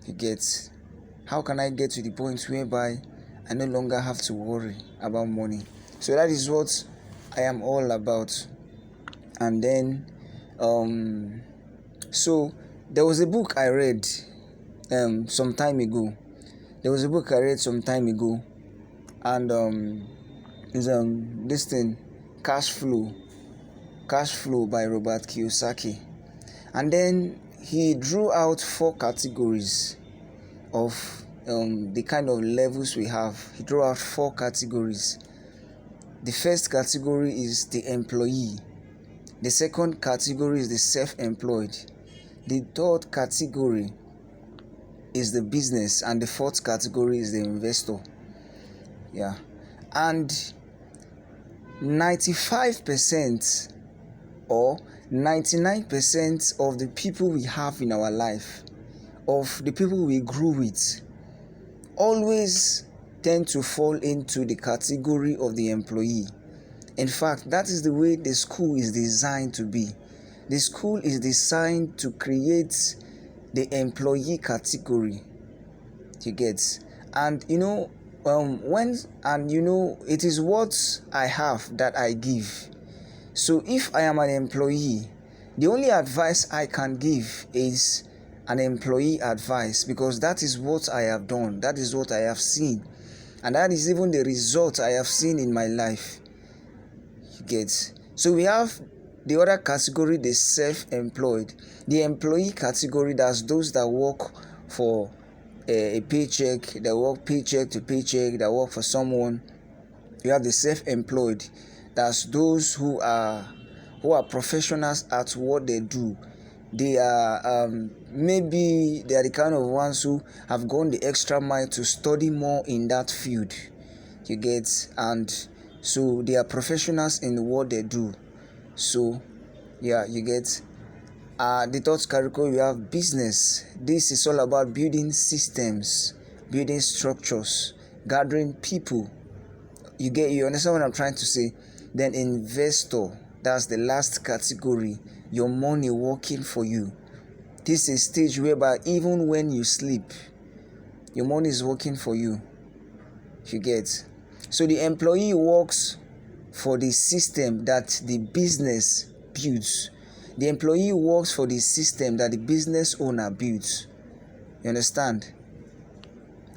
You get? How can I get to the point whereby I no longer have to worry about money? So that is what I am all about. And then so there was a book I read some time ago. And it's this thing, Cash Flow by Robert Kiyosaki. And then he drew out 4 categories of the kind of levels we have. He drew out 4 categories. The first category is the employee. The second category is the self-employed. The third category is the business, and the fourth category is the investor. Yeah. And 95% or 99% of the people we have in our life, of the people we grew with, always tend to fall into the category of the employee. In fact, that is the way the school is designed to be. The school is designed to create the employee category. You get? And it is what I have that I give. So if I am an employee, the only advice I can give is an employee advice, because that is what I have done, that is what I have seen, and that is even the result I have seen in my life. You get? So we have the other category, the self-employed. The employee category, that's those that work for a paycheck, that work paycheck to paycheck, that work for someone. You have the self-employed, that's those who are professionals at what they do. They are maybe they are the kind of ones who have gone the extra mile to study more in that field. You get? And so they are professionals in what they do. So yeah, you get? The third category, we have business. This is all about building systems, building structures, gathering people. You understand what I'm trying to say? Then investor, that's the last category. Your money working for you. This is a stage whereby even when you sleep, your money is working for you. You get? So the employee works for the system that the business builds. The employee works for the system that the business owner builds. You understand?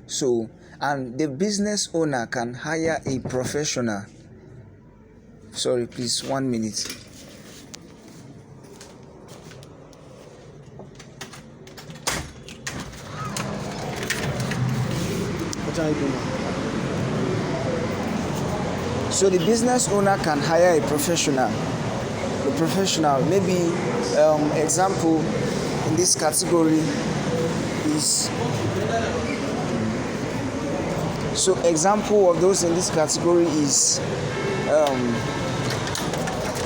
So, and the business owner can hire a professional. Sorry, please, 1 minute. What are you doing? So the business owner can hire a professional. Maybe example in this category is, so example of those in this category is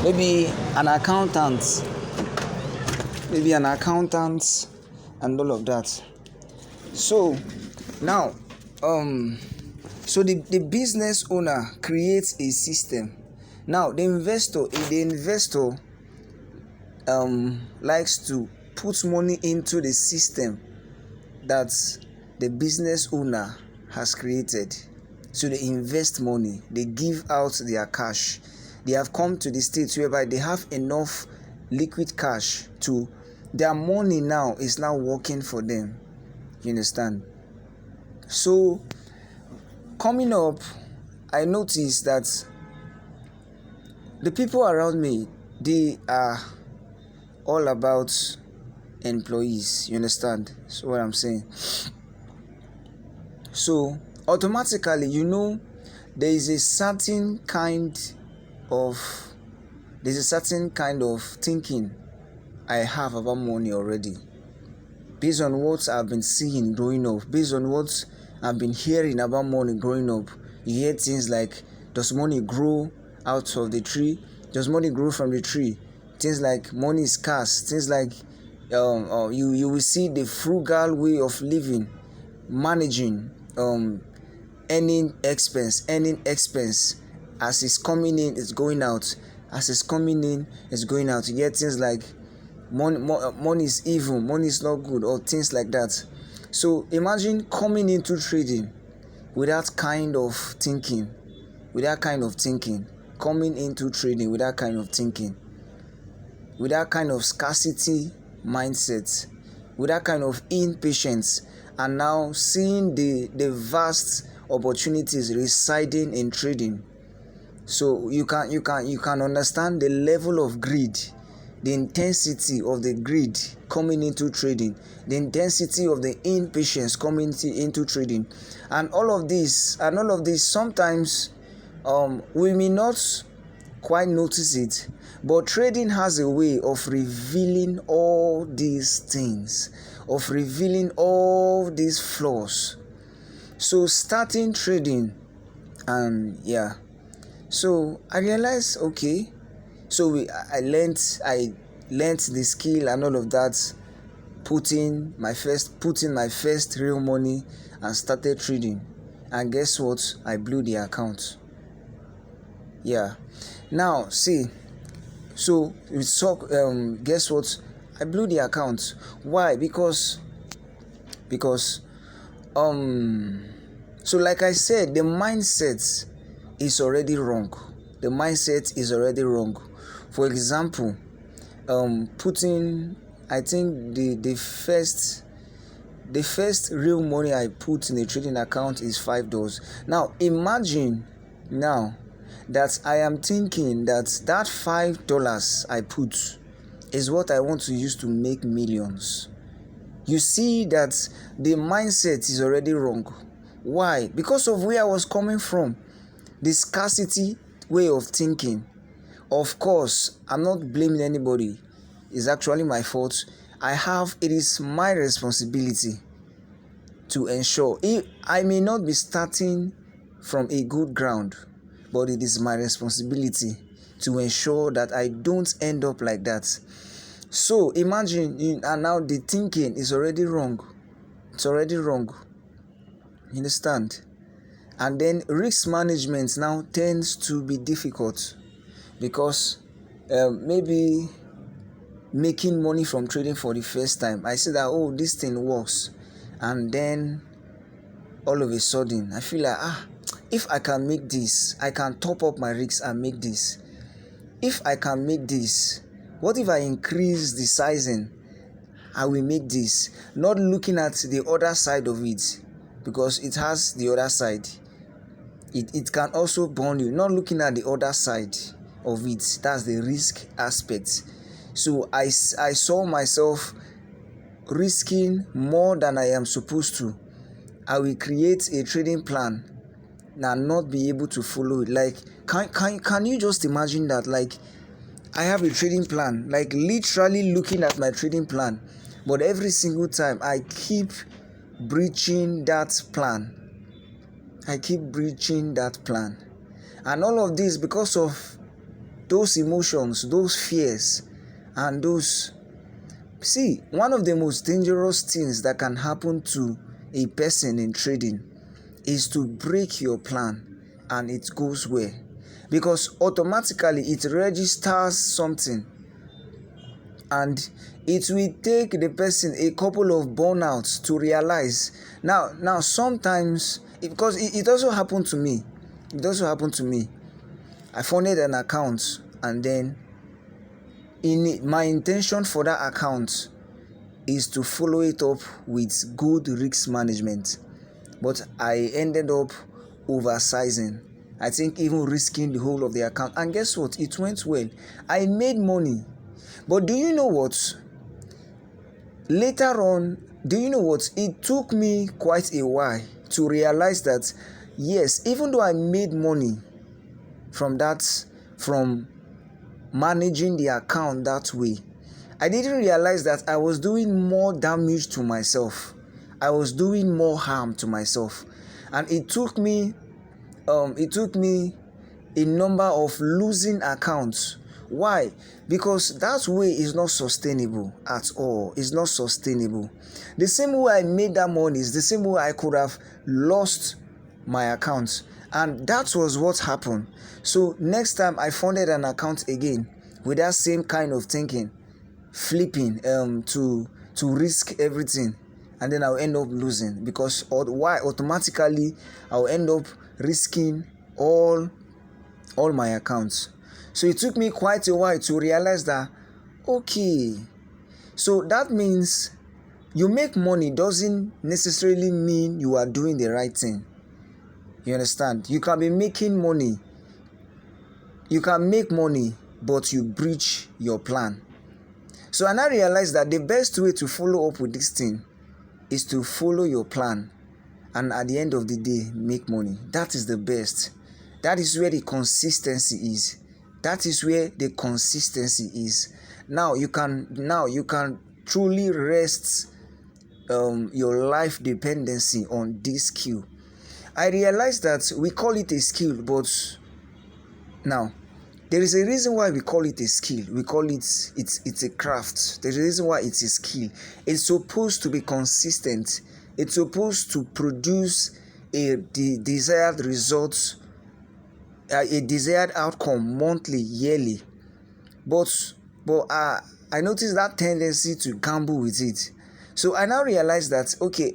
maybe an accountant and all of that. So now so the business owner creates a system. Now the investor likes to put money into the system that the business owner has created. So they invest money, they give out their cash. They have come to the state whereby they have enough liquid cash to, their money now is now working for them. You understand? So coming up, I noticed that the people around me, they are all about employees. You understand? So what I'm saying? So automatically, there is a certain kind of thinking I have about money already, based on what I've been seeing growing up, based on what I've been hearing about money growing up. You hear things like, does money grow out of the tree? Does money grow from the tree? Things like money is scarce. Things like you will see the frugal way of living, managing, earning expense. As it's coming in, it's going out. As it's coming in, it's going out. You get things like money is evil, money is not good, or things like that. So imagine coming into trading with that kind of thinking, coming into trading with that kind of thinking, with that kind of scarcity mindset, with that kind of impatience, and now seeing the vast opportunities residing in trading. So you can understand the level of greed, the intensity of the greed coming into trading, the intensity of the impatience coming into trading, and all of this sometimes we may not quite notice it, but trading has a way of revealing all these things, of revealing all these flaws. So starting trading, and yeah, so I realized, okay, so I learned the skill and all of that, putting my first real money and started trading. And guess what? I blew the account. Yeah. Now see, so guess what? I blew the account. Why? Because so like I said, the mindset is already wrong. The mindset is already wrong. For example, putting, I think the first real money I put in a trading account is $5. Now imagine now that I am thinking that $5 I put is what I want to use to make millions. You see that the mindset is already wrong. Why? Because of where I was coming from, the scarcity way of thinking. Of course, I'm not blaming anybody. It's actually my fault. It is my responsibility to ensure. I may not be starting from a good ground, but it is my responsibility to ensure that I don't end up like that. So imagine, and now the thinking is already wrong. It's already wrong. You understand? And then risk management now tends to be difficult because maybe making money from trading for the first time, I say that, oh, this thing works, and then all of a sudden I feel like, if I can make this, I can top up my risks and make this. If I can make this, what if I increase the sizing? I will make this. Not looking at the other side of it, because it has the other side. It can also burn you. Not looking at the other side of it. That's the risk aspect. So I saw myself risking more than I am supposed to. I will create a trading plan and not be able to follow it. Like, can you just imagine that? Like, I have a trading plan, like literally looking at my trading plan, but every single time I keep breaching that plan. And all of this because of those emotions, those fears, and those. See, one of the most dangerous things that can happen to a person in trading is to break your plan and it goes well, because automatically it registers something, and it will take the person a couple of burnouts to realize. Now sometimes, because it also happened to me. I funded an account, and then my intention for that account is to follow it up with good risk management, but I ended up oversizing. I think even risking the whole of the account, and guess what? It went well. I made money. But do you know what? Later on, it took me quite a while to realize that, yes, even though I made money from managing the account that way, I didn't realize that I was doing more damage to myself. I was doing more harm to myself. And it took me a number of losing accounts. Why? Because that way is not sustainable at all. It's not sustainable. The same way I made that money is the same way I could have lost my account. And that was what happened. So next time I funded an account again with that same kind of thinking, flipping to risk everything and then I'll end up losing, because why automatically I'll end up risking all my accounts. So it took me quite a while to realize that, okay, so that means you make money doesn't necessarily mean you are doing the right thing. You understand? You can be making money. You can make money, but you breach your plan. So I now realized that the best way to follow up with this thing is to follow your plan, and at the end of the day, make money. That is the best. That is where the consistency is. That is where the consistency is. Now you can truly rest your life dependency on this skill. I realized that we call it a skill, but now there is a reason why we call it a skill. We call it's a craft. There's a reason why it's a skill. It's supposed to be consistent. It's supposed to produce the desired results, a desired outcome monthly, yearly. But I noticed that tendency to gamble with it. So I now realize that, okay,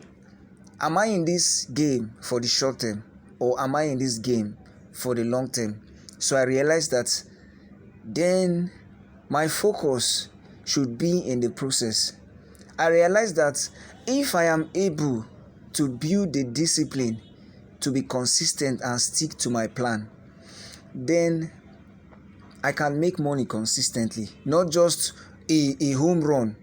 am I in this game for the short term, or am I in this game for the long term? So I realized that then my focus should be in the process. I realized that if I am able to build the discipline to be consistent and stick to my plan, then I can make money consistently. Not just a home run,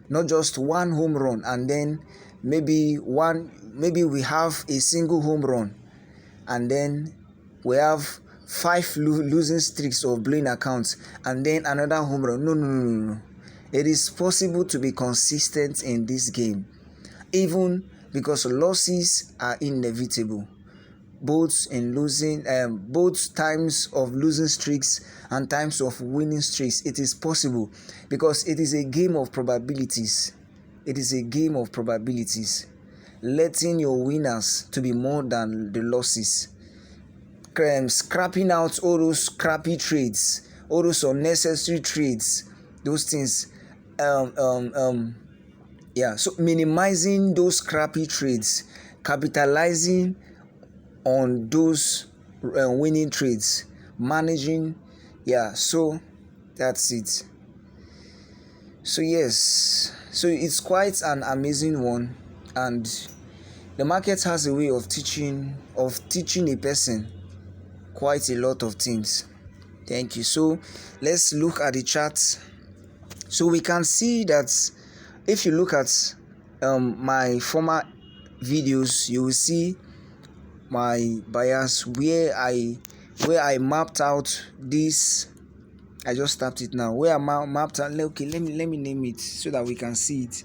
not just one home run, and then maybe we have a single home run, and then we have 5 losing streaks of blowing accounts, and then another home run. No. It is possible to be consistent in this game, even because losses are inevitable. Both times of losing streaks and times of winning streaks, it is possible, because it is a game of probabilities. It is a game of probabilities, letting your winners to be more than the losses. Scrapping out all those scrappy trades, all those unnecessary trades, those things. So minimizing those scrappy trades, capitalizing on those winning trades, managing. So that's it. So yes, so it's quite an amazing one, and the market has a way of teaching a person quite a lot of things. Thank you. So let's look at the charts. So we can see that if you look at my former videos, you will see my bias where I mapped out this. I just tapped it now. Where I mapped out. Okay, let me name it so that we can see it.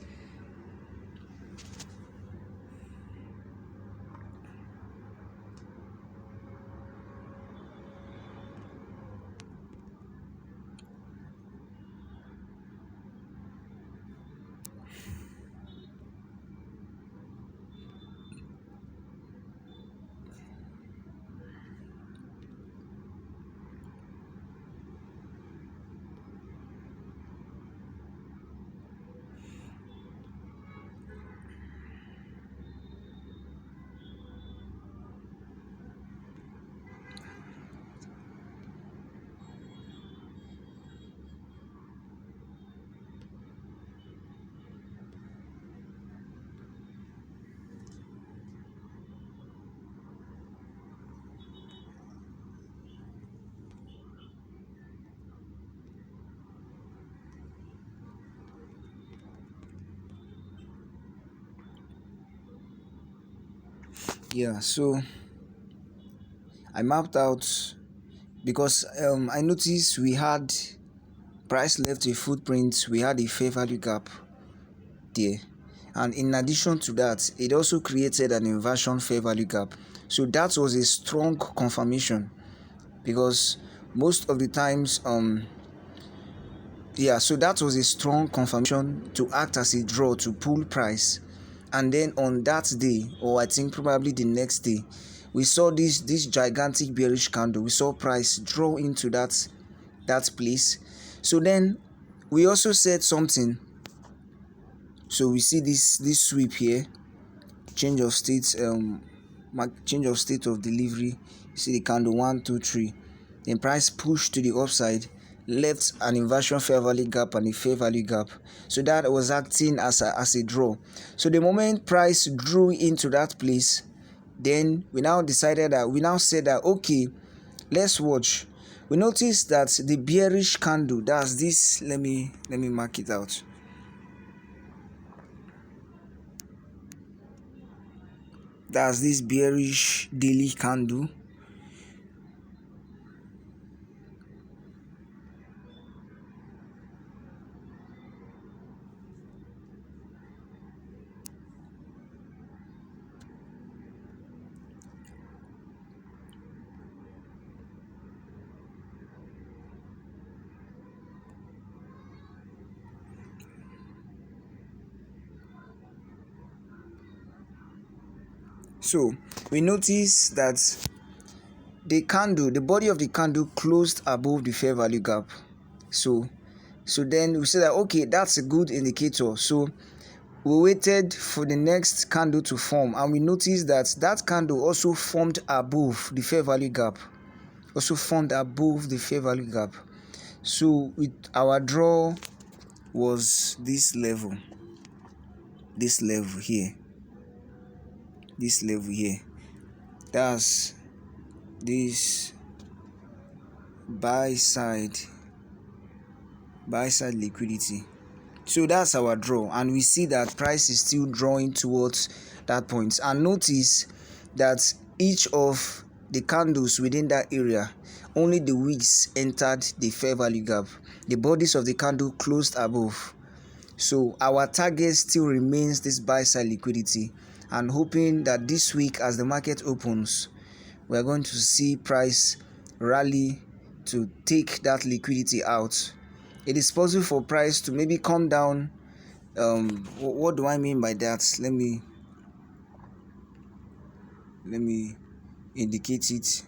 So I mapped out, because I noticed we had price left a footprint, we had a fair value gap there, and in addition to that, it also created an inversion fair value gap. So that was a strong confirmation, because most of the times so that was a strong confirmation to act as a draw to pull price. And then on that day, or I think probably the next day, we saw this gigantic bearish candle. We saw price draw into that place. So then we also said something So we see this sweep here, change of state, change of state of delivery. You see the candle 1 2 3, then price pushed to the upside, left an inversion fair value gap and a fair value gap. So that was acting as a draw. So the moment price drew into that place, then we now said that okay, let's watch. We noticed that the bearish candle, that's this, let me mark it out. That's this bearish daily candle. So we notice that the body of the candle closed above the fair value gap. So then we say that okay, that's a good indicator. So we waited for the next candle to form, and we noticed that that candle also formed above the fair value gap. So our draw was this level here. That's this buy side liquidity. So that's our draw, and we see that price is still drawing towards that point. And notice that each of the candles within that area, only the wicks entered the fair value gap. The bodies of the candle closed above. So our target still remains this buy side liquidity, and hoping that this week as the market opens, we are going to see price rally to take that liquidity out. It is possible for price to maybe come down. What do I mean by that? Let me indicate it.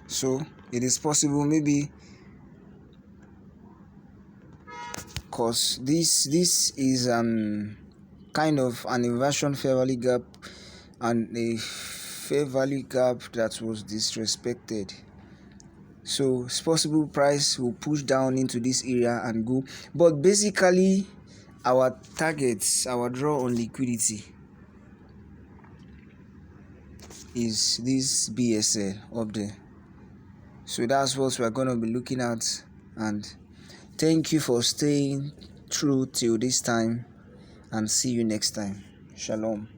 So it is possible, maybe, because this is kind of an inversion fair value gap and a fair value gap that was disrespected. So it's possible price will push down into this area and go. But basically, our targets, our draw on liquidity is this BSL up there. So that's what we're going to be looking at. And thank you for staying through till this time, and see you next time. Shalom.